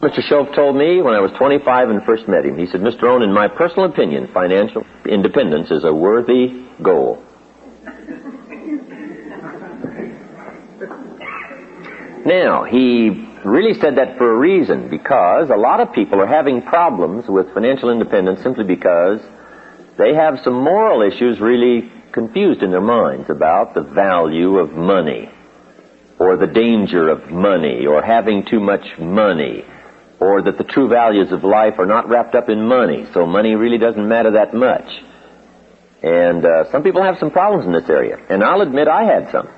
Mr. Shoaff told me when I was 25 and first met him, he said, Mr. Rohn, in my personal opinion, financial independence is a worthy goal. Now, he really said that for a reason, because a lot of people are having problems with financial independence simply because they have some moral issues really confused in their minds about the value of money, or the danger of money, or having too much money, or that the true values of life are not wrapped up in money, so money really doesn't matter that much. And some people have some problems in this area, and I'll admit I had some.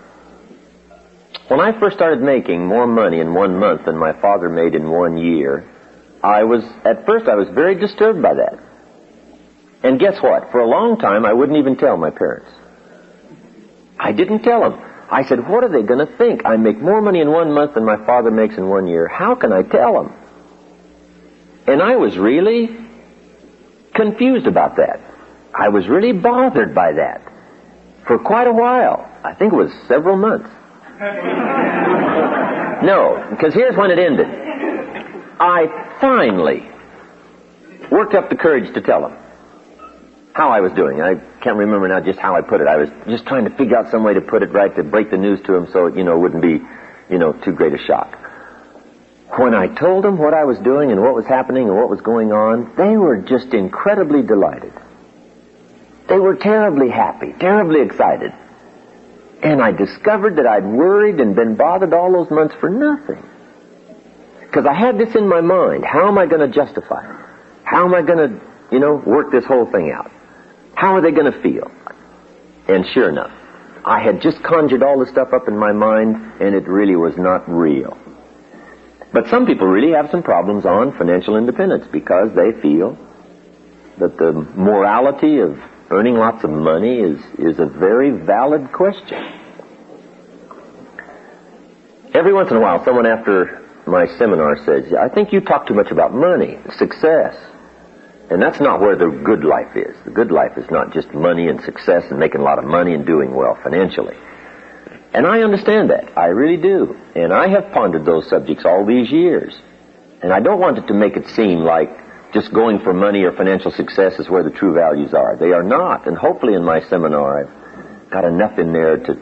When I first started making more money in 1 month than my father made in 1 year, at first I was very disturbed by that. And guess what? For a long time I wouldn't even tell my parents. I didn't tell them. I said, what are they going to think? I make more money in 1 month than my father makes in 1 year. How can I tell them? And I was really confused about that. I was really bothered by that for quite a while. I think it was several months. No, because here's when it ended. I finally worked up the courage to tell them how I was doing. I can't remember now just how I put it. I was just trying to figure out some way to put it right, to break the news to them so it, wouldn't be, too great a shock. When I told them what I was doing and what was happening and what was going on, they were just incredibly delighted. They were terribly happy, terribly excited. And I discovered that I'd worried and been bothered all those months for nothing. Because I had this in my mind. How am I going to justify it? How am I going to, work this whole thing out? How are they going to feel? And sure enough, I had just conjured all this stuff up in my mind, and it really was not real. But some people really have some problems on financial independence because they feel that the morality of earning lots of money is a very valid question. Every once in a while, someone after my seminar says, I think you talk too much about money, success. And that's not where the good life is. The good life is not just money and success and making a lot of money and doing well financially. And I understand that. I really do. And I have pondered those subjects all these years. And I don't want it to make it seem like just going for money or financial success is where the true values are. They are not. And hopefully in my seminar I've got enough in there to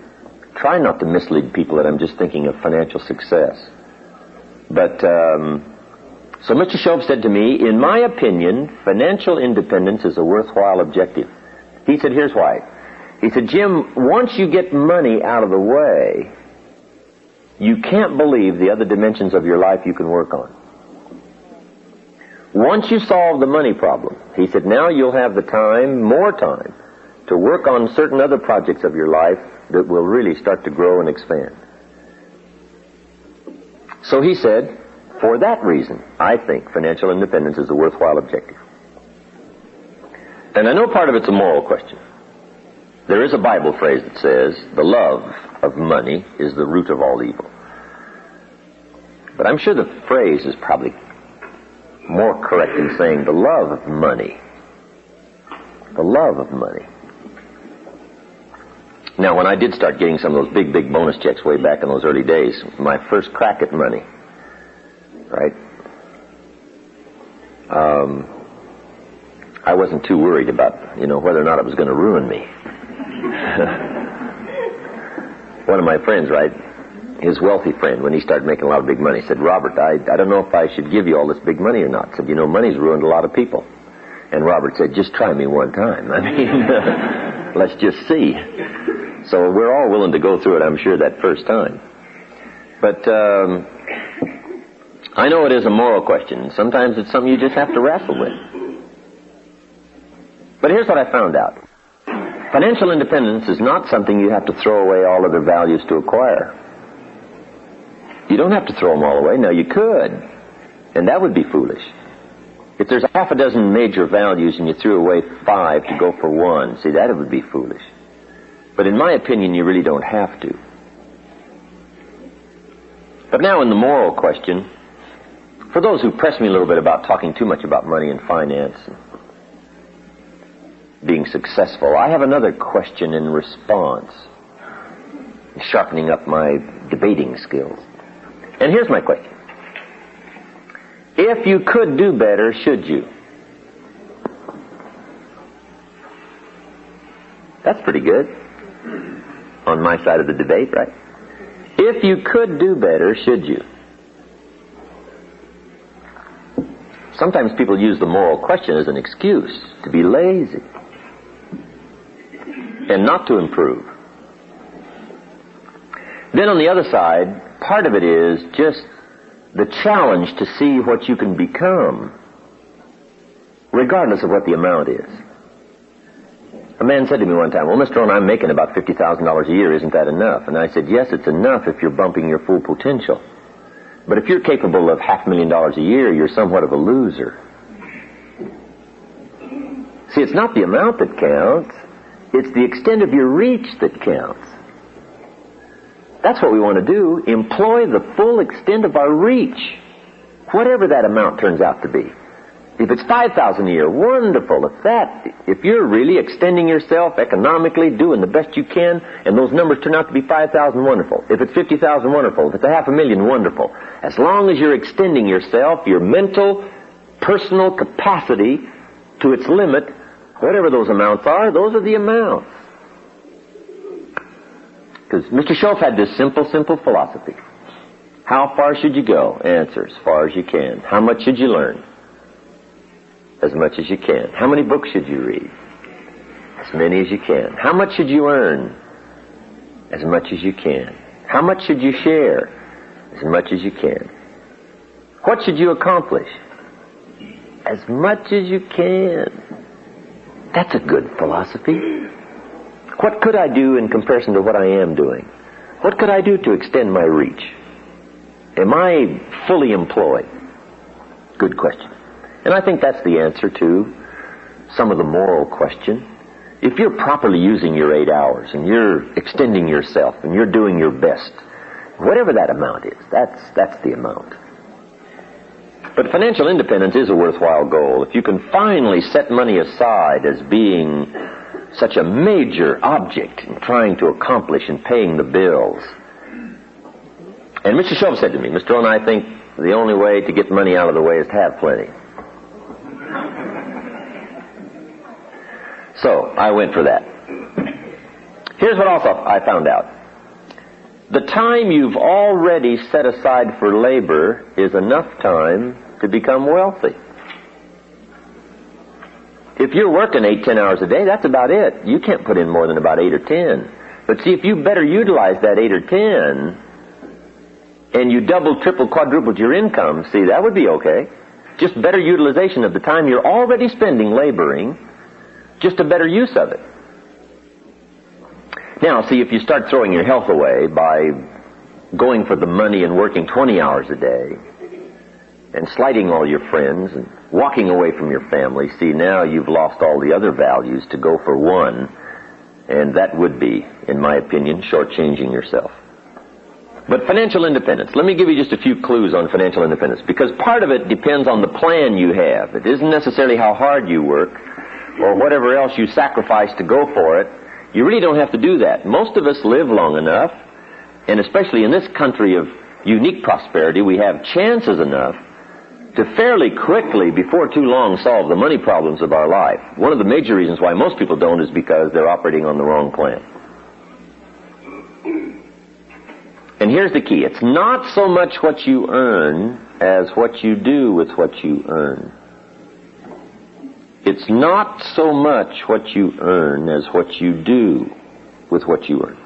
try not to mislead people that I'm just thinking of financial success. But, so Mr. Shoaff said to me, in my opinion, financial independence is a worthwhile objective. He said, here's why. He said, Jim, once you get money out of the way, you can't believe the other dimensions of your life you can work on. Once you solve the money problem, he said, now you'll have the time, more time, to work on certain other projects of your life that will really start to grow and expand. So he said, for that reason, I think financial independence is a worthwhile objective. And I know part of it's a moral question. There is a Bible phrase that says, the love of money is the root of all evil. But I'm sure the phrase is probably more correct in saying the love of money. The love of money. Now, when I did start getting some of those big bonus checks way back in those early days, my first crack at money, right? I wasn't too worried about, whether or not it was going to ruin me. One of my friends, right, his wealthy friend, when he started making a lot of big money, said, Robert, I don't know if I should give you all this big money or not. Said, money's ruined a lot of people. And Robert said, just try me one time. I mean, let's just see. So we're all willing to go through it, I'm sure, that first time. But I know it is a moral question. Sometimes it's something you just have to wrestle with. But here's what I found out. Financial independence is not something you have to throw away all other values to acquire. You don't have to throw them all away. Now, you could, and that would be foolish. If there's half a dozen major values and you threw away 5 to go for 1, see, that would be foolish. But in my opinion, you really don't have to. But now in the moral question, for those who press me a little bit about talking too much about money and finance and being successful, I have another question in response, sharpening up my debating skills. And here's my question. If you could do better, should you? That's pretty good. On my side of the debate, right? If you could do better, should you? Sometimes people use the moral question as an excuse to be lazy and not to improve. Then on the other side, part of it is just the challenge to see what you can become, regardless of what the amount is. A man said to me one time, well, Mr. Rohn, I'm making about $50,000 a year. Isn't that enough? And I said, yes, it's enough if you're bumping your full potential. But if you're capable of $500,000 a year, you're somewhat of a loser. See, it's not the amount that counts. It's the extent of your reach that counts. That's what we want to do. Employ the full extent of our reach, whatever that amount turns out to be. If it's $5,000 a year, wonderful. If you're really extending yourself economically, doing the best you can, and those numbers turn out to be $5,000, wonderful. If it's $50,000, wonderful. If it's $500,000, wonderful. As long as you're extending yourself, your mental, personal capacity to its limit, whatever those amounts are, those are the amounts. Because Mr. Schultz had this simple philosophy. How far should you go? Answer, as far as you can. How much should you learn? As much as you can. How many books should you read? As many as you can. How much should you earn? As much as you can. How much should you share? As much as you can. What should you accomplish? As much as you can. That's a good philosophy. What could I do in comparison to what I am doing? What could I do to extend my reach? Am I fully employed? Good question. And I think that's the answer to some of the moral question. If you're properly using your 8 hours and you're extending yourself and you're doing your best, whatever that amount is, that's the amount. But financial independence is a worthwhile goal. If you can finally set money aside as being such a major object in trying to accomplish and paying the bills. And Mr. Schultz said to me, Mr. Rohn, I think the only way to get money out of the way is to have plenty. So, I went for that. Here's what also I found out. The time you've already set aside for labor is enough time to become wealthy. If you're working 8-10 hours a day, that's about it. You can't put in more than about 8 or 10. But see, if you better utilize that 8 or 10, and you double, triple, quadrupled your income, see, that would be okay. Just better utilization of the time you're already spending laboring, just a better use of it. Now, see, if you start throwing your health away by going for the money and working 20 hours a day, and slighting all your friends, and walking away from your family, see, now you've lost all the other values to go for one, and that would be, in my opinion, shortchanging yourself. But financial independence, let me give you just a few clues on financial independence, because part of it depends on the plan you have. It isn't necessarily how hard you work, or whatever else you sacrifice to go for it. You really don't have to do that. Most of us live long enough, and especially in this country of unique prosperity, we have chances enough to fairly quickly, before too long, solve the money problems of our life. One of the major reasons why most people don't is because they're operating on the wrong plan. And here's the key. It's not so much what you earn as what you do with what you earn. It's not so much what you earn as what you do with what you earn.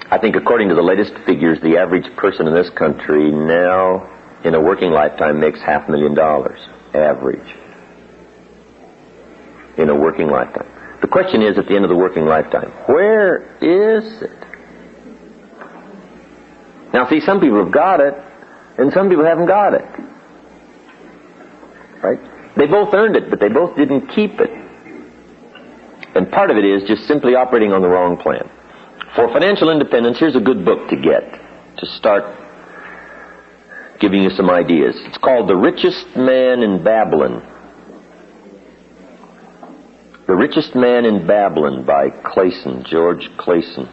I think according to the latest figures, the average person in this country now, in a working lifetime, makes $500,000. Average. In a working lifetime. The question is, at the end of the working lifetime, where is it? Now, see, some people have got it, and some people haven't got it. Right? They both earned it, but they both didn't keep it. And part of it is just simply operating on the wrong plan. For financial independence, here's a good book to get, to start giving you some ideas. It's called The Richest Man in Babylon. The Richest Man in Babylon by Clayson, George Clayson.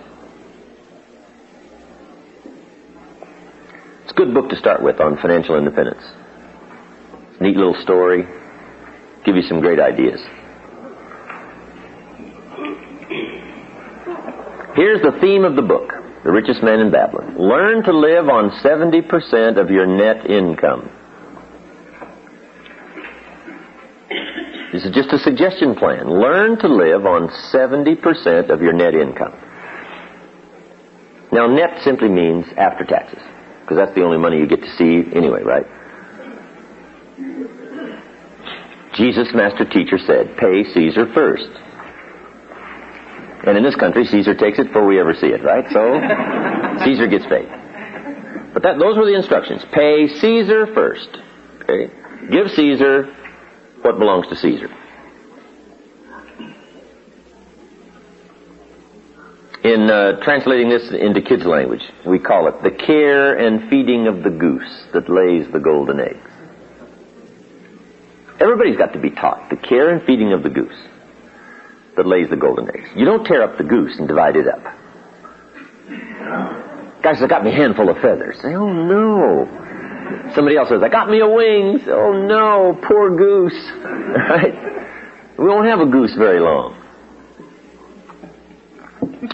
It's a good book to start with on financial independence. Neat little story. Give you some great ideas. Here's the theme of the book, The Richest Man in Babylon. Learn to live on 70% of your net income. This is just a suggestion plan. Learn to live on 70% of your net income. Now, net simply means after taxes, because that's the only money you get to see anyway, right? Jesus, master teacher, said, pay Caesar first. And in this country, Caesar takes it before we ever see it, right? So, Caesar gets paid. But those were the instructions. Pay Caesar first. Okay? Give Caesar what belongs to Caesar. In translating this into kids' language, we call it the care and feeding of the goose that lays the golden eggs. Everybody's got to be taught the care and feeding of the goose that lays the golden eggs. You don't tear up the goose and divide it up. Guys, I got me a handful of feathers. Say, oh no. Somebody else says, I got me a wing. Oh no, poor goose. Right? We won't have a goose very long.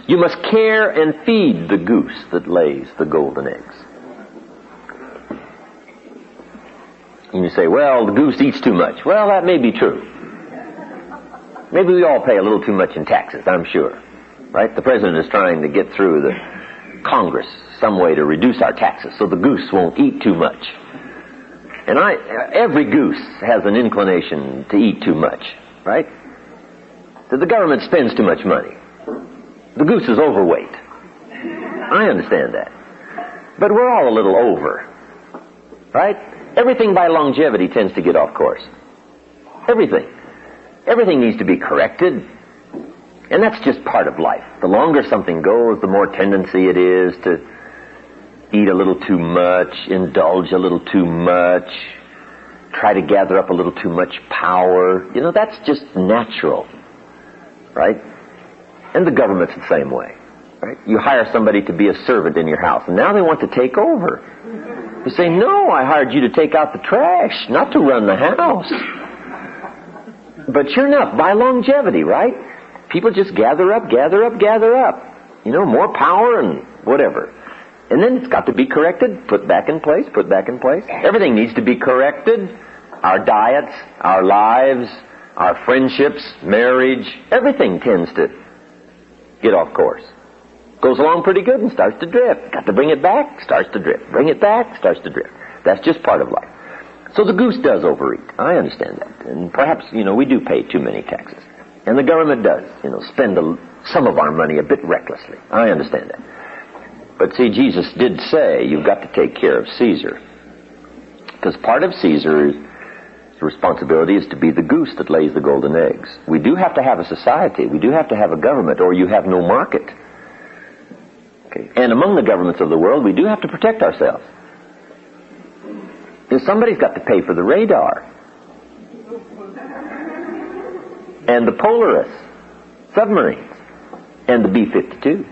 You must care and feed the goose that lays the golden eggs. And you say, well, the goose eats too much. Well, that may be true. Maybe we all pay a little too much in taxes, I'm sure. Right? The president is trying to get through the Congress some way to reduce our taxes so the goose won't eat too much. And every goose has an inclination to eat too much, right? So the government spends too much money. The goose is overweight. I understand that. But we're all a little over, right? Everything by longevity tends to get off course. Everything. Everything needs to be corrected. And that's just part of life. The longer something goes, the more tendency it is to eat a little too much, indulge a little too much, try to gather up a little too much power. You know, that's just natural, right? And the government's the same way, right? You hire somebody to be a servant in your house, and now they want to take over. You say, no, I hired you to take out the trash, not to run the house. But sure enough, by longevity, right? People just gather up. You know, more power and whatever. And then it's got to be corrected, put back in place. Everything needs to be corrected. Our diets, our lives, our friendships, marriage, everything tends to get off course. Goes along pretty good and starts to drift. Got to bring it back, starts to drift. Bring it back, starts to drift. That's just part of life. So the goose does overeat. I understand that. And perhaps, you know, we do pay too many taxes. And the government does, you know, spend some of our money a bit recklessly. I understand that. But see, Jesus did say you've got to take care of Caesar. Because part of Caesar's responsibility is to be the goose that lays the golden eggs. We do have to have a society. We do have to have a government, or you have no market. Okay. And among the governments of the world, we do have to protect ourselves. Because somebody's got to pay for the radar. And the Polaris submarines. And the B-52s.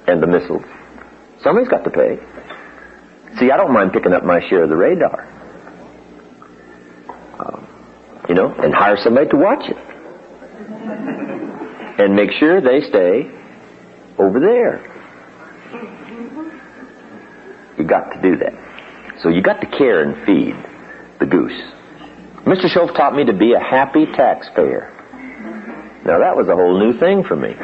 And the missiles. Somebody's got to pay. See, I don't mind picking up my share of the radar. You know, and hire somebody to watch it. And make sure they stay over there. You got to do that. So you got to care and feed the goose. Mr. Schoaf taught me to be a happy taxpayer. Now that was a whole new thing for me.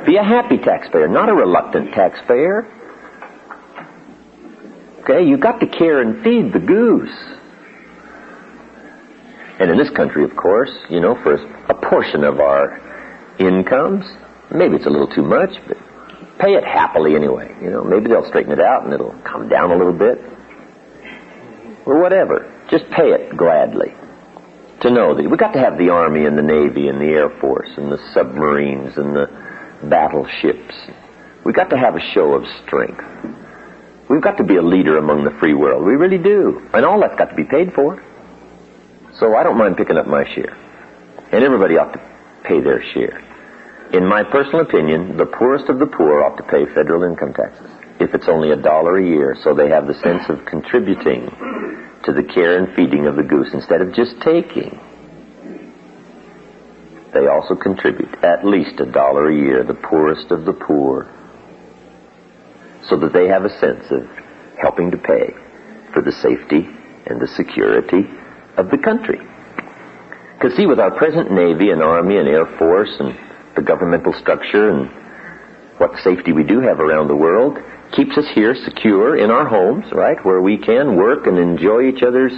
Be a happy taxpayer, not a reluctant taxpayer. Okay, you got to care and feed the goose. And in this country, of course, you know, for a portion of our incomes, maybe it's a little too much, but pay it happily anyway. You know, maybe they'll straighten it out and it'll come down a little bit. Or whatever. Just pay it gladly. To know that we've got to have the Army and the Navy and the Air Force and the submarines and the battleships. We've got to have a show of strength. We've got to be a leader among the free world. We really do. And all that's got to be paid for. So I don't mind picking up my share. And everybody ought to pay their share. In my personal opinion, the poorest of the poor ought to pay federal income taxes. if it's only $1 a year, so they have the sense of contributing to the care and feeding of the goose instead of just taking. They also contribute at least $1 a year, the poorest of the poor, so that they have a sense of helping to pay for the safety and the security of the country. Because see, with our present Navy and Army and Air Force and the governmental structure and what safety we do have around the world, keeps us here secure in our homes, right, where we can work and enjoy each other's,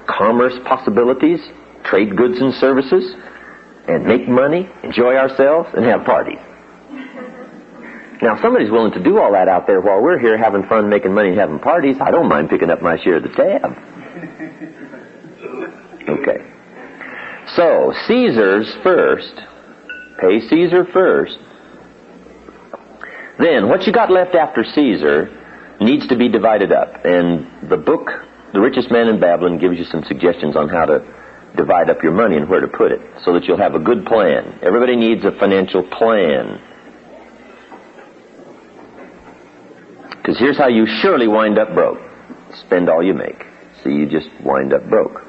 commerce possibilities, trade goods and services, and make money, enjoy ourselves, and have parties. Now, if somebody's willing to do all that out there while we're here having fun, making money, and having parties, I don't mind picking up my share of the tab. Okay. So, Caesar's first. Pay Caesar first. Then, what you got left after Caesar needs to be divided up. And the book, The Richest Man in Babylon, gives you some suggestions on how to divide up your money and where to put it, so that you'll have a good plan. Everybody needs a financial plan. Because here's how you surely wind up broke. Spend all you make. So you just wind up broke.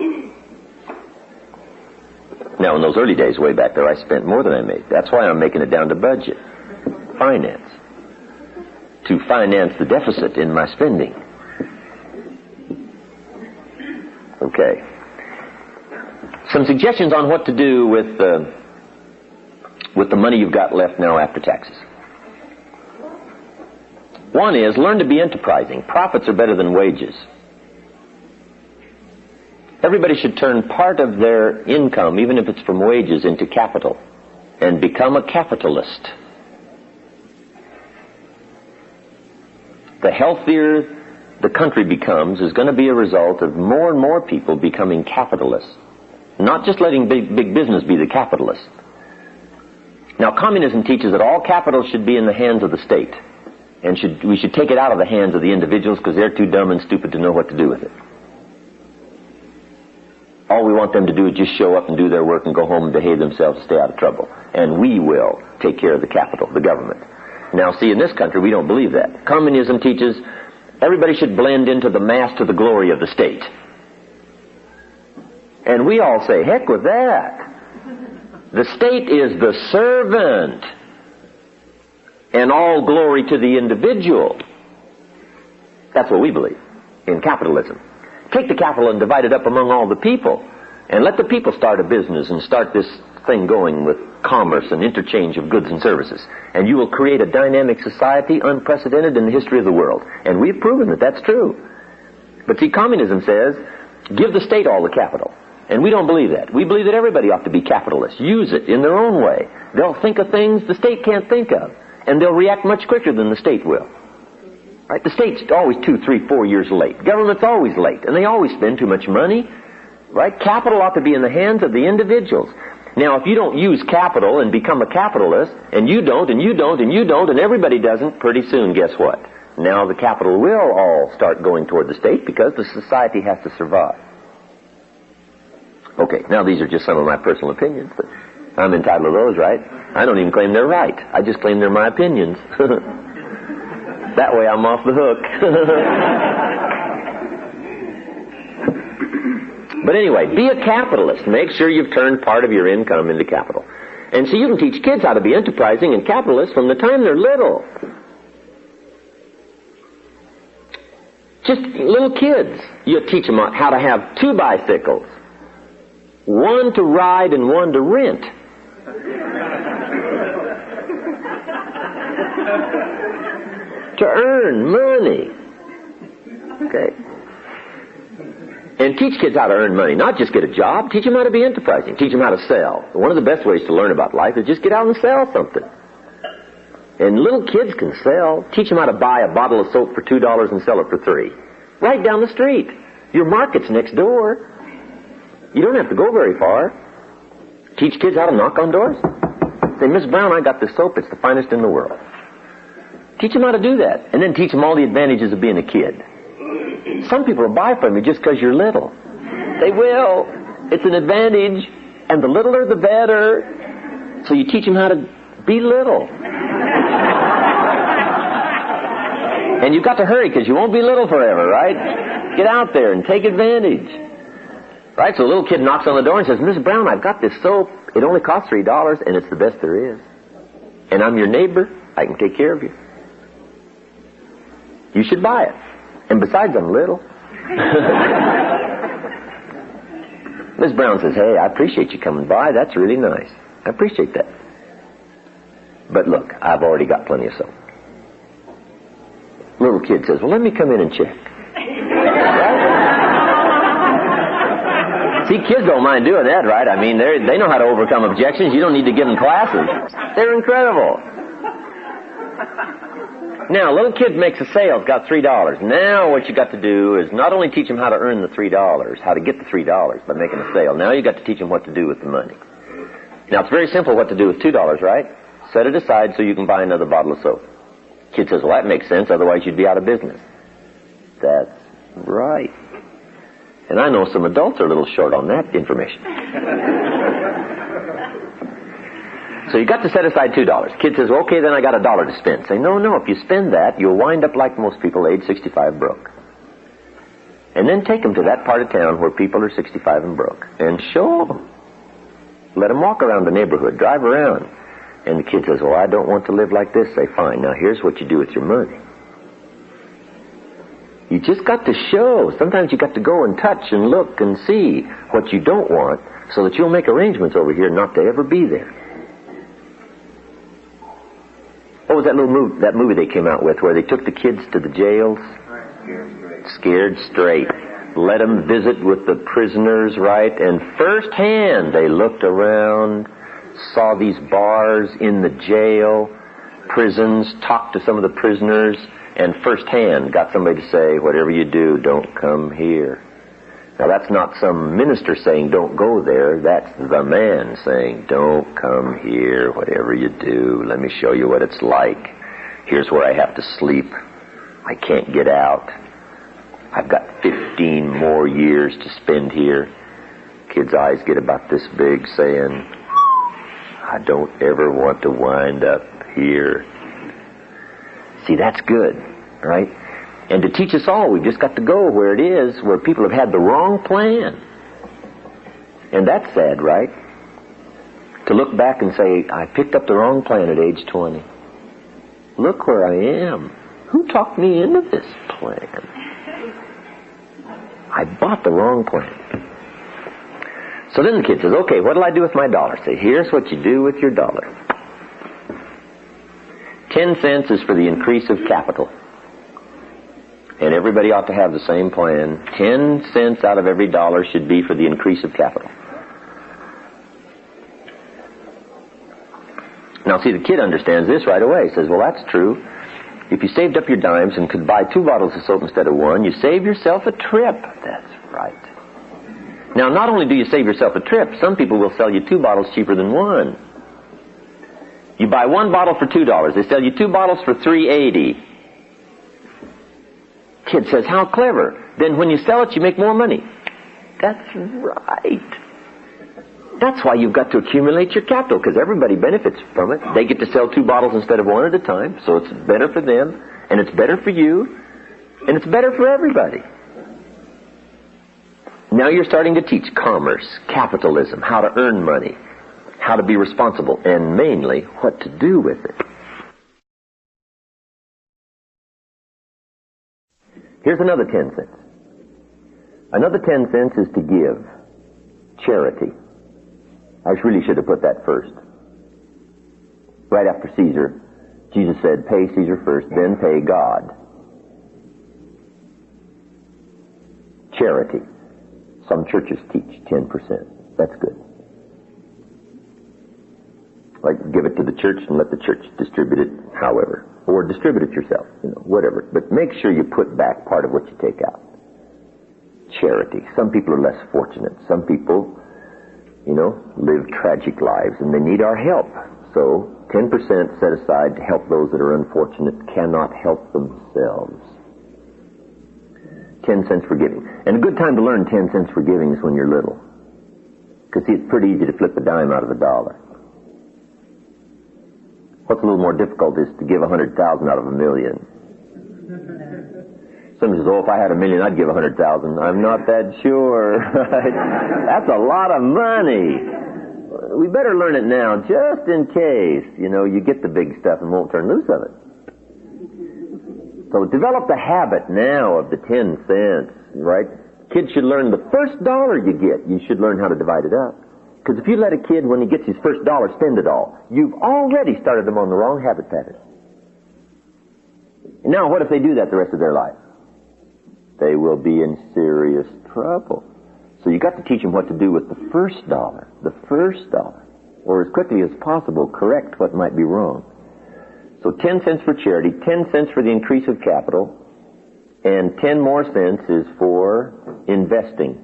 Now, in those early days way back there, I spent more than I made. That's why I'm making it down to budget. Finance. To finance the deficit in my spending. Okay. Some suggestions on what to do with the money you've got left now after taxes. One is, learn to be enterprising. Profits are better than wages. Everybody should turn part of their income, even if it's from wages, into capital and become a capitalist. The healthier the country becomes is going to be a result of more and more people becoming capitalists, not just letting big business be the capitalist. Now, communism teaches that all capital should be in the hands of the state, and we should take it out of the hands of the individuals because they're too dumb and stupid to know what to do with it. All we want them to do is just show up and do their work and go home and behave themselves and stay out of trouble. And we will take care of the capital, the government. Now, see, in this country, we don't believe that. Communism teaches everybody should blend into the mass to the glory of the state. And we all say, heck with that. The state is the servant, and all glory to the individual. That's what we believe in capitalism. Take the capital and divide it up among all the people, and let the people start a business and start this thing going with commerce and interchange of goods and services. And you will create a dynamic society unprecedented in the history of the world. And we've proven that that's true. But see, communism says, give the state all the capital. And we don't believe that. We believe that everybody ought to be capitalists. Use it in their own way. They'll think of things the state can't think of. And they'll react much quicker than the state will. Right? The state's always 2, 3, 4 years late. Government's always late. And they always spend too much money. Right? Capital ought to be in the hands of the individuals. Now, if you don't use capital and become a capitalist, and you don't, and you don't, and you don't, and everybody doesn't, pretty soon, guess what? Now the capital will all start going toward the state because the society has to survive. Okay, now these are just some of my personal opinions, but I'm entitled to those, right? I don't even claim they're right. I just claim they're my opinions. That way I'm off the hook. But anyway, be a capitalist. Make sure you've turned part of your income into capital. And so you can teach kids how to be enterprising and capitalists from the time they're little. Just little kids. You teach them how to have 2 bicycles. One to ride and one to rent. To earn money. Okay. And teach kids how to earn money, not just get a job. Teach them how to be enterprising. Teach them how to sell. One of the best ways to learn about life is just get out and sell something. And little kids can sell. Teach them how to buy a bottle of soap for $2 and sell it for $3. Right down the street. Your market's next door. You don't have to go very far. Teach kids how to knock on doors. Say, Miss Brown, I got this soap. It's the finest in the world. Teach them how to do that. And then teach them all the advantages of being a kid. Some people will buy from you just because you're little. They will. It's an advantage. And the littler, the better. So you teach them how to be little. And you've got to hurry because you won't be little forever, right? Get out there and take advantage. Right? So a little kid knocks on the door and says, Miss Brown, I've got this soap. It only costs $3 and it's the best there is. And I'm your neighbor. I can take care of you. You should buy it. And besides, I'm little. Miss Brown says, hey, I appreciate you coming by. That's really nice. I appreciate that. But look, I've already got plenty of soap. Little kid says, well, let me come in and check. See, kids don't mind doing that, right? I mean, they know how to overcome objections. You don't need to give them classes. They're incredible. Now, a little kid makes a sale, it's got $3. Now what you got to do is not only teach them how to earn the $3, how to get the $3 by making a sale. Now you got to teach them what to do with the money. Now, it's very simple what to do with $2, right? Set it aside so you can buy another bottle of soap. Kid says, well, that makes sense, otherwise you'd be out of business. That's right. And I know some adults are a little short on that information. So you got to set aside $2. Kid says, well, okay, then I got $1 to spend. Say, no, if you spend that, you'll wind up like most people age 65 broke. And then take them to that part of town where people are 65 and broke. And show them. Let them walk around the neighborhood, drive around. And the kid says, well, I don't want to live like this. Say, fine, now here's what you do with your money. You just got to show. Sometimes you got to go and touch and look and see what you don't want so that you'll make arrangements over here not to ever be there. What was that movie they came out with where they took the kids to the jails? Scared Straight. Let them visit with the prisoners, right? And firsthand they looked around, saw these bars in the jail, prisons, talked to some of the prisoners, and firsthand got somebody to say, whatever you do, don't come here. Now that's not some minister saying don't go there. That's the man saying don't come here, whatever you do. Let me show you what it's like. Here's where I have to sleep. I can't get out. I've got 15 more years to spend here. Kid's eyes get about this big saying, I don't ever want to wind up here. See, that's good, right? And to teach us all, we've just got to go where it is, where people have had the wrong plan. And that's sad, right? To look back and say, I picked up the wrong plan at age 20. Look where I am. Who talked me into this plan? I bought the wrong plan. So then the kid says, okay, what'll I do with my $1? Say, here's what you do with your $1. 10 cents is for the increase of capital. And everybody ought to have the same plan. 10 cents out of every $1 should be for the increase of capital. Now see, the kid understands this right away. He says, well, that's true. If you saved up your dimes and could buy 2 bottles of soap instead of 1, you save yourself a trip. That's right. Now, not only do you save yourself a trip, some people will sell you 2 bottles cheaper than 1. You buy 1 bottle for $2. They sell you 2 bottles for $3.80. Kid says, how clever. Then when you sell it, you make more money. That's right. That's why you've got to accumulate your capital, because everybody benefits from it. They get to sell 2 bottles instead of 1 at a time, so it's better for them, and it's better for you, and it's better for everybody. Now you're starting to teach commerce, capitalism, how to earn money, how to be responsible, and mainly what to do with it. Here's another 10 cents. Another 10 cents is to give. Charity. I really should have put that first. Right after Caesar, Jesus said, pay Caesar first, then pay God. Charity. Some churches teach 10%. That's good. Like, give it to the church and let the church distribute it however. Or distribute it yourself, whatever. But make sure you put back part of what you take out. Charity. Some people are less fortunate. Some people, live tragic lives and they need our help. So 10% set aside to help those that are unfortunate, cannot help themselves. 10 cents for giving. And a good time to learn 10 cents for giving is when you're little. Because see, it's pretty easy to flip a dime out of a $1. What's a little more difficult is to give 100,000 out of 1,000,000. Somebody says, oh, if I had $1 million, I'd give 100,000. I'm not that sure. That's a lot of money. We better learn it now, just in case, you get the big stuff and won't turn loose of it. So develop the habit now of the 10 cents, right? Kids should learn the first dollar you get, you should learn how to divide it up. Because if you let a kid, when he gets his first dollar, spend it all, you've already started them on the wrong habit pattern. Now, what if they do that the rest of their life? They will be in serious trouble. So you got to teach them what to do with the first dollar, or as quickly as possible, correct what might be wrong. So 10 cents for charity, 10 cents for the increase of capital, and 10 more cents is for investing.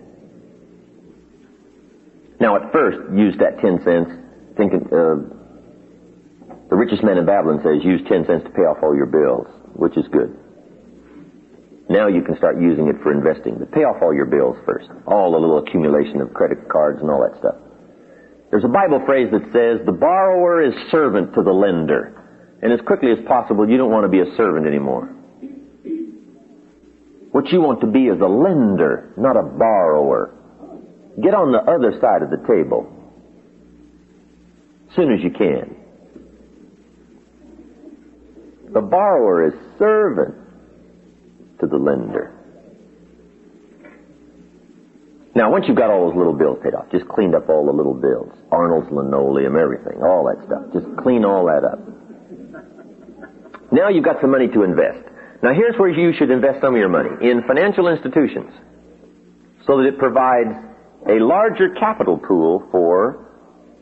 Now, at first, use that 10 cents, thinking, the richest man in Babylon says, use 10 cents to pay off all your bills, which is good. Now you can start using it for investing, but pay off all your bills first. All the little accumulation of credit cards and all that stuff. There's a Bible phrase that says, the borrower is servant to the lender. And as quickly as possible, you don't want to be a servant anymore. What you want to be is a lender, not a borrower. Get on the other side of the table as soon as you can. The borrower is servant to the lender. Now, once you've got all those little bills paid off, just cleaned up all the little bills, Arnold's linoleum, everything, all that stuff, just clean all that up. Now you've got some money to invest. Now here's where you should invest some of your money, in financial institutions, so that it provides a larger capital pool for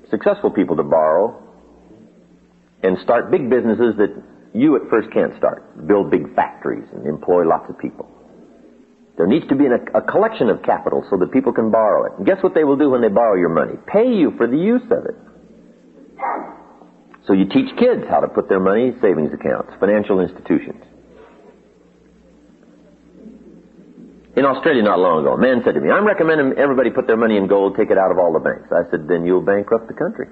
successful people to borrow and start big businesses that you at first can't start. Build big factories and employ lots of people. There needs to be a collection of capital so that people can borrow it. And guess what they will do when they borrow your money? Pay you for the use of it. So you teach kids how to put their money in savings accounts, financial institutions. In Australia not long ago, a man said to me, I'm recommending everybody put their money in gold, take it out of all the banks. I said, then you'll bankrupt the country.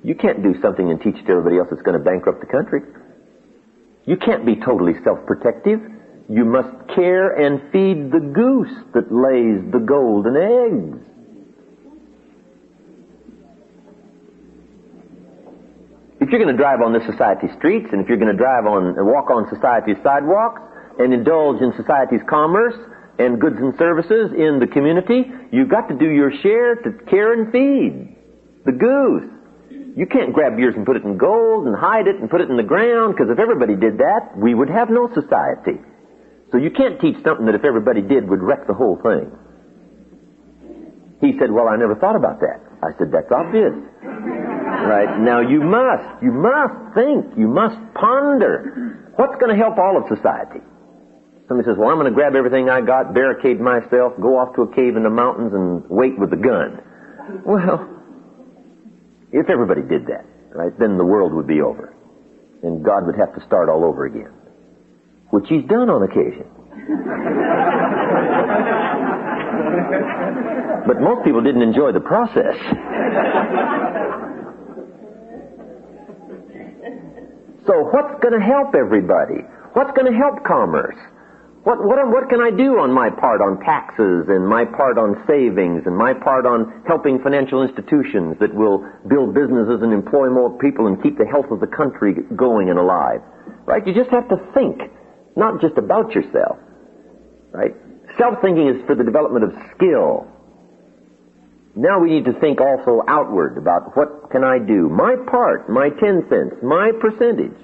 You can't do something and teach it to everybody else that's going to bankrupt the country. You can't be totally self-protective. You must care and feed the goose that lays the golden eggs. If you're going to drive on this society's streets, and if you're going to walk on society's sidewalks, and indulge in society's commerce and goods and services in the community, you've got to do your share to care and feed the goose. You can't grab yours and put it in gold and hide it and put it in the ground, because if everybody did that, we would have no society. So you can't teach something that if everybody did would wreck the whole thing. He said, well, I never thought about that. I said, that's obvious. Right? Now you must think, you must ponder. What's going to help all of society? Somebody says, well, I'm going to grab everything I got, barricade myself, go off to a cave in the mountains and wait with a gun. Well, if everybody did that, right, then the world would be over. And God would have to start all over again. Which He's done on occasion. But most people didn't enjoy the process. So what's going to help everybody? What's going to help commerce? What can I do on my part on taxes and my part on savings and my part on helping financial institutions that will build businesses and employ more people and keep the health of the country going and alive? Right? You just have to think, not just about yourself. Right? Self-thinking is for the development of skill. Now we need to think also outward about what can I do? My part, my 10 cents, my percentage.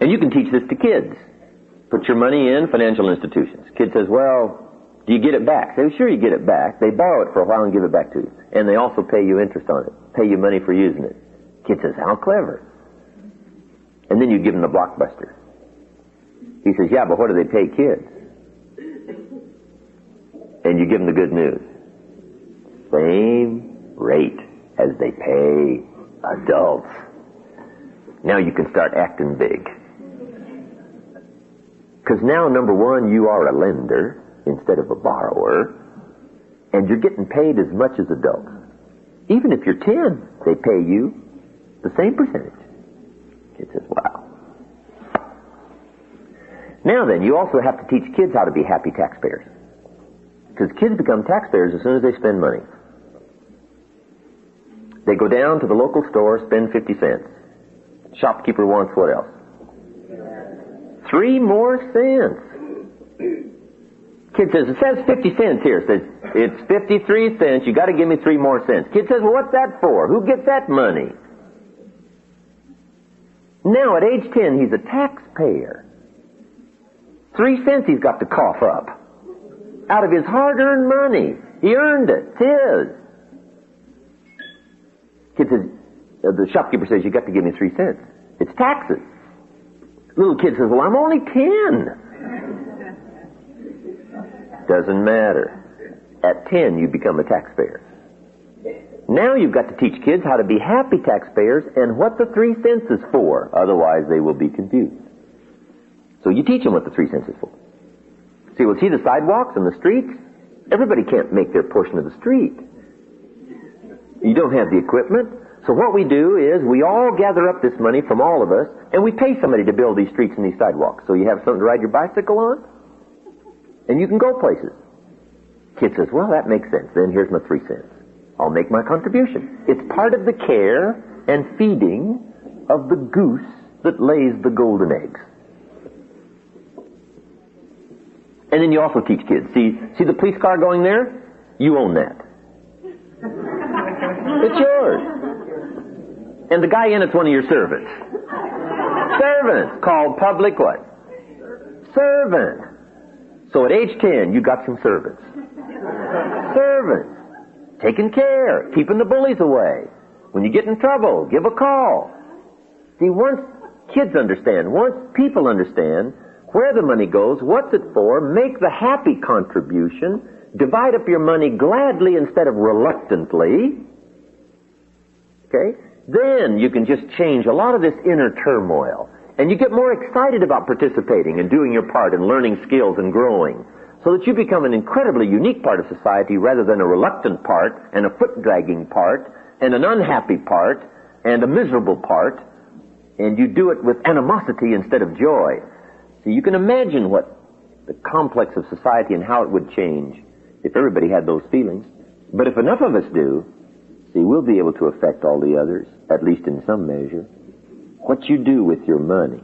And you can teach this to kids. Put your money in financial institutions. Kid says, well, do you get it back? Say, sure you get it back. They borrow it for a while and give it back to you. And they also pay you interest on it. Pay you money for using it. Kid says, how clever. And then you give him the blockbuster. He says, yeah, but what do they pay kids? And you give him the good news. Same rate as they pay adults. Now you can start acting big. Because now, number one, you are a lender instead of a borrower, and you're getting paid as much as adults. Even if you're 10, they pay you the same percentage. Kid says, wow. Now then, you also have to teach kids how to be happy taxpayers. Because kids become taxpayers as soon as they spend money. They go down to the local store, spend 50 cents. Shopkeeper wants what else? 3 more cents. Kid says, it says 50 cents here. Says, it's 53 cents. You got to give me 3 more cents. Kid says, well, what's that for? Who gets that money? Now, at age 10, he's a taxpayer. 3 cents he's got to cough up. Out of his hard-earned money. He earned it. It's his. Kid says, the shopkeeper says, you got to give me 3 cents. It's taxes. Little kid says, well, I'm only 10. Doesn't matter. At 10, you become a taxpayer. Now you've got to teach kids how to be happy taxpayers and what the 3 cents is for. Otherwise, they will be confused. So you teach them what the 3 cents is for. See, see the sidewalks and the streets? Everybody can't make their portion of the street. You don't have the equipment. So what we do is we all gather up this money from all of us, and we pay somebody to build these streets and these sidewalks. So you have something to ride your bicycle on, and you can go places. Kid says, well, that makes sense. Then here's my 3 cents. I'll make my contribution. It's part of the care and feeding of the goose that lays the golden eggs. And then you also teach kids. See the police car going there? You own that. It's yours. And the guy in it's one of your servants. Servants, called public what? Servant. So at age 10, you got some servants. Servants. Taking care, keeping the bullies away. When you get in trouble, give a call. See, once kids understand, once people understand where the money goes, what's it for, make the happy contribution, divide up your money gladly instead of reluctantly, okay, then you can just change a lot of this inner turmoil. And you get more excited about participating and doing your part and learning skills and growing, so that you become an incredibly unique part of society rather than a reluctant part and a foot-dragging part and an unhappy part and a miserable part, and you do it with animosity instead of joy. So you can imagine what the complex of society and how it would change if everybody had those feelings. But if enough of us do, see, we'll be able to affect all the others, at least in some measure. What you do with your money.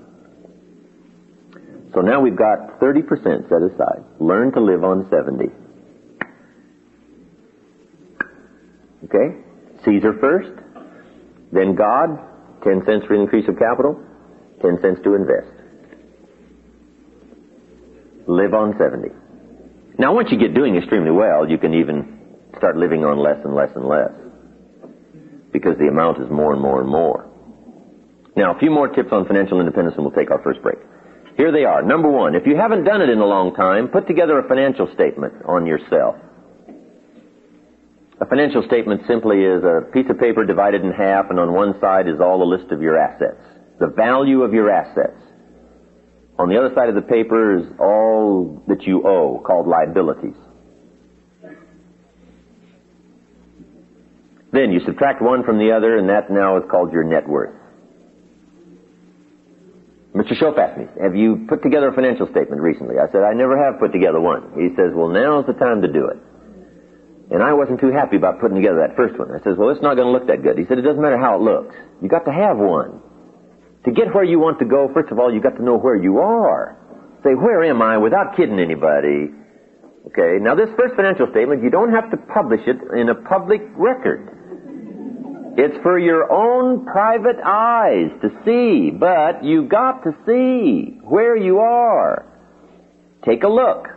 So now we've got 30% set aside. Learn to live on 70. Okay? Caesar first, then God, 10 cents for increase of capital, 10 cents to invest. Live on 70. Now once you get doing extremely well, you can even start living on less and less and less, because the amount is more and more and more. Now a few more tips on financial independence and we'll take our first break. Here they are. Number 1, if you haven't done it in a long time, put together a financial statement on yourself. A financial statement simply is a piece of paper divided in half, and on one side is all the list of your assets, the value of your assets. On the other side of the paper is all that you owe, called liabilities. Then you subtract one from the other, and that now is called your net worth. Mr. Shope asked me, have you put together a financial statement recently? I said, I never have put together one. He says, well, now's the time to do it. And I wasn't too happy about putting together that first one. I says, well, it's not going to look that good. He said, it doesn't matter how it looks. You got to have one. To get where you want to go, first of all, you got to know where you are. Say, where am I, without kidding anybody? Okay, now this first financial statement, you don't have to publish it in a public record. It's for your own private eyes to see, but you got to see where you are. Take a look.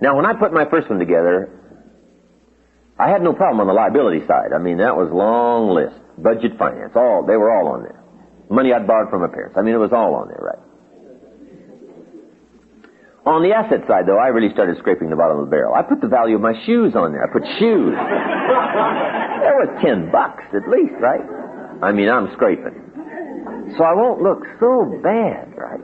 Now, when I put my first one together, I had no problem on the liability side. I mean, that was long list. Budget, finance, they were all on there. Money I'd borrowed from my parents. I mean, it was all on there, right? On the asset side, though, I really started scraping the bottom of the barrel. I put the value of my shoes on there. I put shoes. There was $10 at least, right? I mean, I'm scraping. So I won't look so bad, right?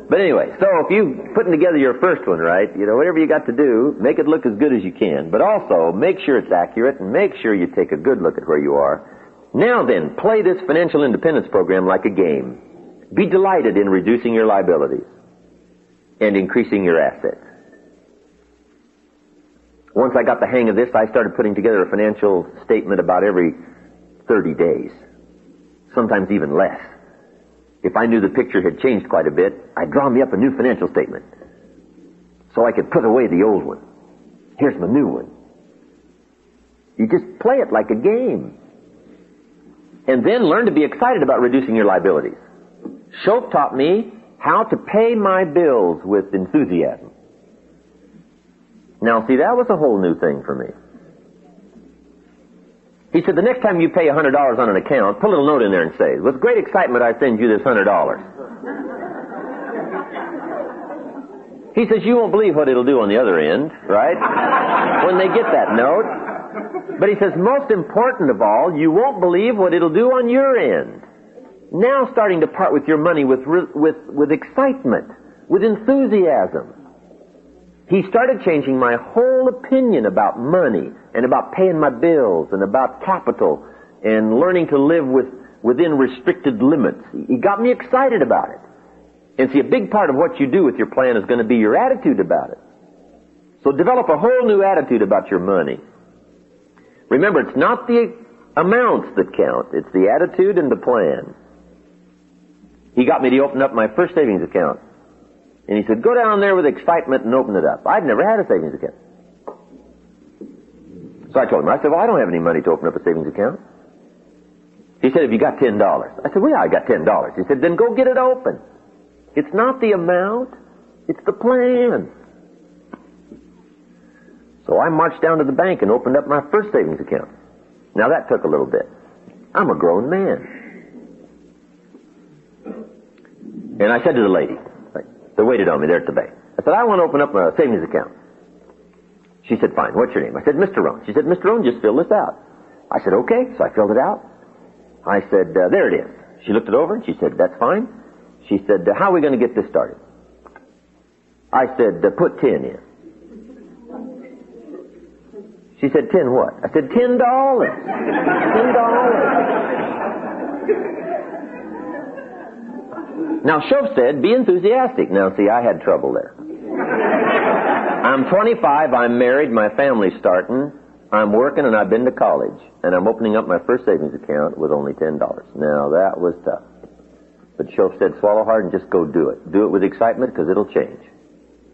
But anyway, so if you're putting together your first one, right, whatever you got to do, make it look as good as you can. But also, make sure it's accurate and make sure you take a good look at where you are. Now then, play this financial independence program like a game. Be delighted in reducing your liabilities and increasing your assets. Once I got the hang of this, I started putting together a financial statement about every 30 days, sometimes even less. If I knew the picture had changed quite a bit, I'd draw me up a new financial statement so I could put away the old one. Here's my new one. You just play it like a game. And then learn to be excited about reducing your liabilities. Shoaff taught me how to pay my bills with enthusiasm. Now, see, that was a whole new thing for me. He said, the next time you pay $100 on an account, put a little note in there and say, with great excitement I send you this $100. He says, you won't believe what it'll do on the other end, right? When they get that note. But he says, most important of all, you won't believe what it'll do on your end. Now starting to part with your money with excitement, with enthusiasm. He started changing my whole opinion about money and about paying my bills and about capital and learning to live within restricted limits. He got me excited about it. And see, a big part of what you do with your plan is going to be your attitude about it. So develop a whole new attitude about your money. Remember, it's not the amounts that count. It's the attitude and the plan. He got me to open up my first savings account. And he said, go down there with excitement and open it up. I'd never had a savings account. So I told him, I said, well, I don't have any money to open up a savings account. He said, have you got $10? I said, well, yeah, I got $10. He said, then go get it open. It's not the amount, it's the plan. So I marched down to the bank and opened up my first savings account. Now that took a little bit. I'm a grown man. And I said to the lady, they waited on me there at the bank. I said, I want to open up a savings account. She said, fine, what's your name? I said, Mr. Rohn. She said, Mr. Rohn, just fill this out. I said, okay. So I filled it out. I said, there it is. She looked it over and she said, that's fine. She said, how are we going to get this started? I said, put 10 in. She said, 10 what? I said, $10. $10. Now, Shoaff said, be enthusiastic. Now, see, I had trouble there. I'm 25, I'm married, my family's starting, I'm working, and I've been to college, and I'm opening up my first savings account with only $10. Now, that was tough. But Shoaff said, swallow hard and just go do it. Do it with excitement, because it'll change.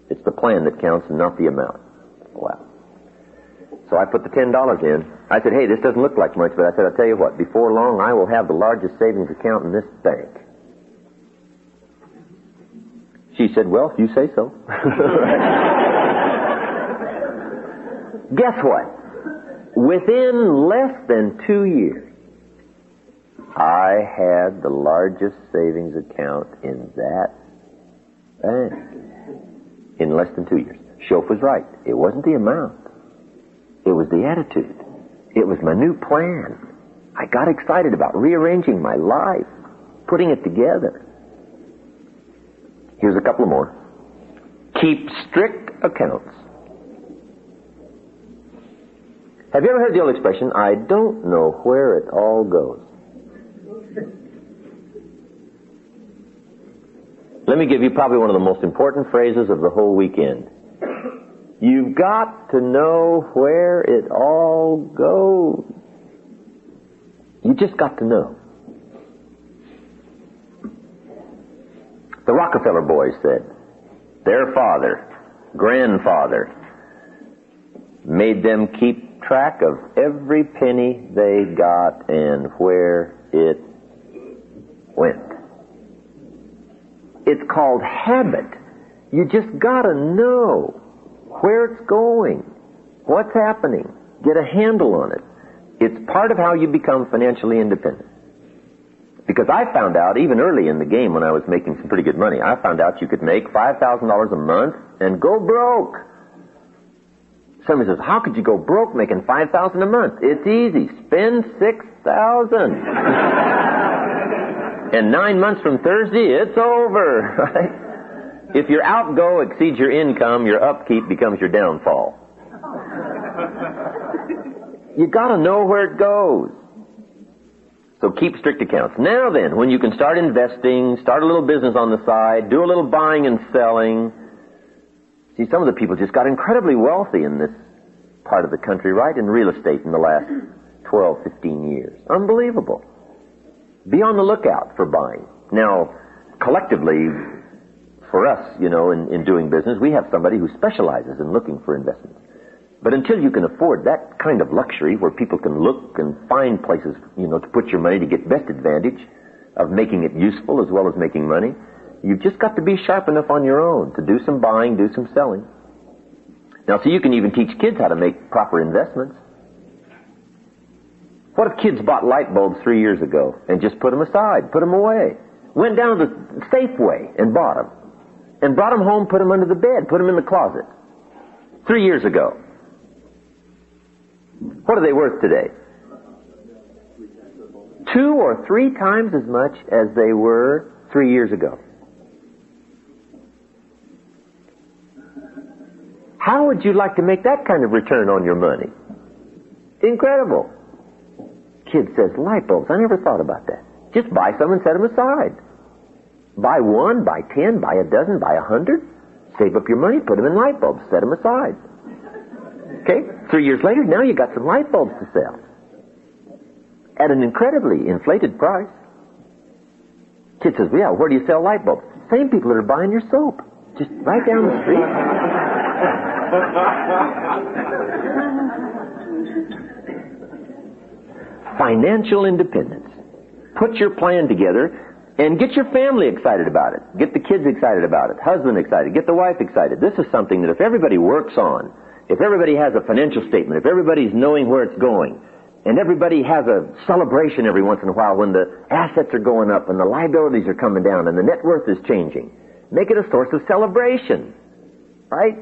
It's the plan that counts and not the amount. Wow. So I put the $10 in. I said, hey, this doesn't look like much, but I said, I'll tell you what, before long, I will have the largest savings account in this bank. She said, well, if you say so. Guess what? Within less than 2 years, I had the largest savings account in that bank. In less than 2 years. Shoaff was right. It wasn't the amount. It was the attitude. It was my new plan. I got excited about rearranging my life, putting it together. Here's a couple more. Keep strict accounts. Have you ever heard the old expression, I don't know where it all goes? Let me give you probably one of the most important phrases of the whole weekend. You've got to know where it all goes. You just got to know. The Rockefeller boys said their father, grandfather, made them keep track of every penny they got and where it went. It's called habit. You just gotta know where it's going, what's happening, get a handle on it. It's part of how you become financially independent. Because I found out, even early in the game when I was making some pretty good money, I found out you could make $5,000 a month and go broke. Somebody says, how could you go broke making $5,000 a month? It's easy. Spend $6,000. And 9 months from Thursday, it's over, right? If your outgo exceeds your income, your upkeep becomes your downfall. You gotta know where it goes. So keep strict accounts. Now then, when you can start investing, start a little business on the side, do a little buying and selling. See, some of the people just got incredibly wealthy in this part of the country, right, in real estate in the last 12, 15 years. Unbelievable. Be on the lookout for buying. Now, collectively, for us, in doing business, we have somebody who specializes in looking for investments. But until you can afford that kind of luxury where people can look and find places, to put your money to get best advantage of making it useful as well as making money, you've just got to be sharp enough on your own to do some buying, do some selling. Now, so you can even teach kids how to make proper investments. What if kids bought light bulbs 3 years ago and just put them aside, put them away? Went down to Safeway and bought them. And brought them home, put them under the bed, put them in the closet. 3 years ago. What are they worth today? 2 or 3 times as much as they were 3 years ago. How would you like to make that kind of return on your money? Incredible. Kid says, light bulbs, I never thought about that. Just buy some and set them aside. Buy 1, buy 10, buy a dozen, buy 100. Save up your money, put them in light bulbs, set them aside. Okay? 3 years later, now you got some light bulbs to sell. At an incredibly inflated price. Kid says, well, yeah, where do you sell light bulbs? Same people that are buying your soap. Just right down the street. Financial independence. Put your plan together and get your family excited about it. Get the kids excited about it. Husband excited. Get the wife excited. This is something that if everybody works on, if everybody has a financial statement, if everybody's knowing where it's going, and everybody has a celebration every once in a while when the assets are going up and the liabilities are coming down and the net worth is changing, make it a source of celebration. Right?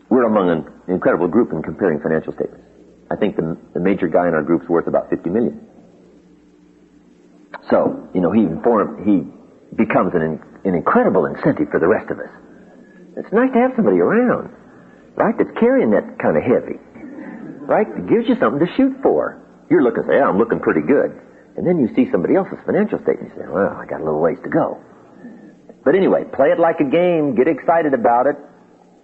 We're among an incredible group in comparing financial statements. I think the major guy in our group's worth about $50 million. So, he becomes an incredible incentive for the rest of us. It's nice to have somebody around, right, that's carrying that kind of heavy, right? It gives you something to shoot for. You're looking and say, I'm looking pretty good. And then you see somebody else's financial statement and you say, well, I got a little ways to go. But anyway, play it like a game, get excited about it,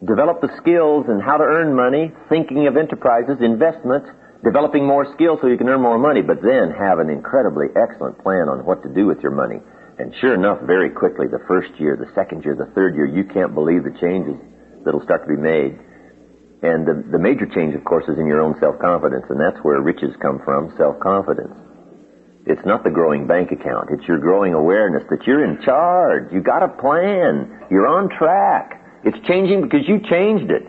develop the skills and how to earn money, thinking of enterprises, investments, developing more skills so you can earn more money, but then have an incredibly excellent plan on what to do with your money. And sure enough, very quickly, the first year, the second year, the third year, you can't believe the changes that'll start to be made. And the major change, of course, is in your own self-confidence, and that's where riches come from, self-confidence. It's not the growing bank account. It's your growing awareness that you're in charge. You got a plan. You're on track. It's changing because you changed it.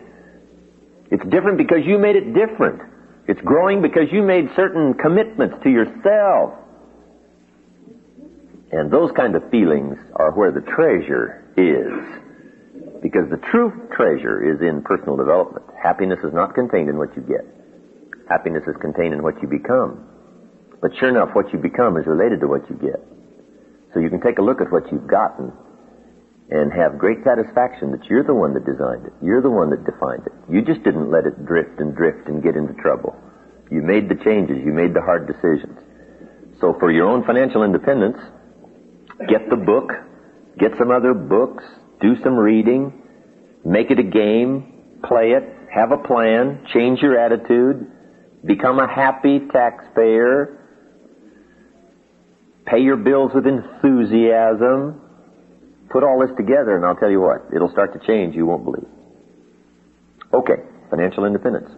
It's different because you made it different. It's growing because you made certain commitments to yourself. And those kind of feelings are where the treasure is. Because the true treasure is in personal development. Happiness is not contained in what you get. Happiness is contained in what you become. But sure enough, what you become is related to what you get. So you can take a look at what you've gotten and have great satisfaction that you're the one that designed it. You're the one that defined it. You just didn't let it drift and get into trouble. You made the changes. You made the hard decisions. So for your own financial independence, get the book, get some other books, do some reading, make it a game, play it, have a plan, change your attitude, become a happy taxpayer, pay your bills with enthusiasm. Put all this together and I'll tell you what, it'll start to change, you won't believe. Okay, financial independence.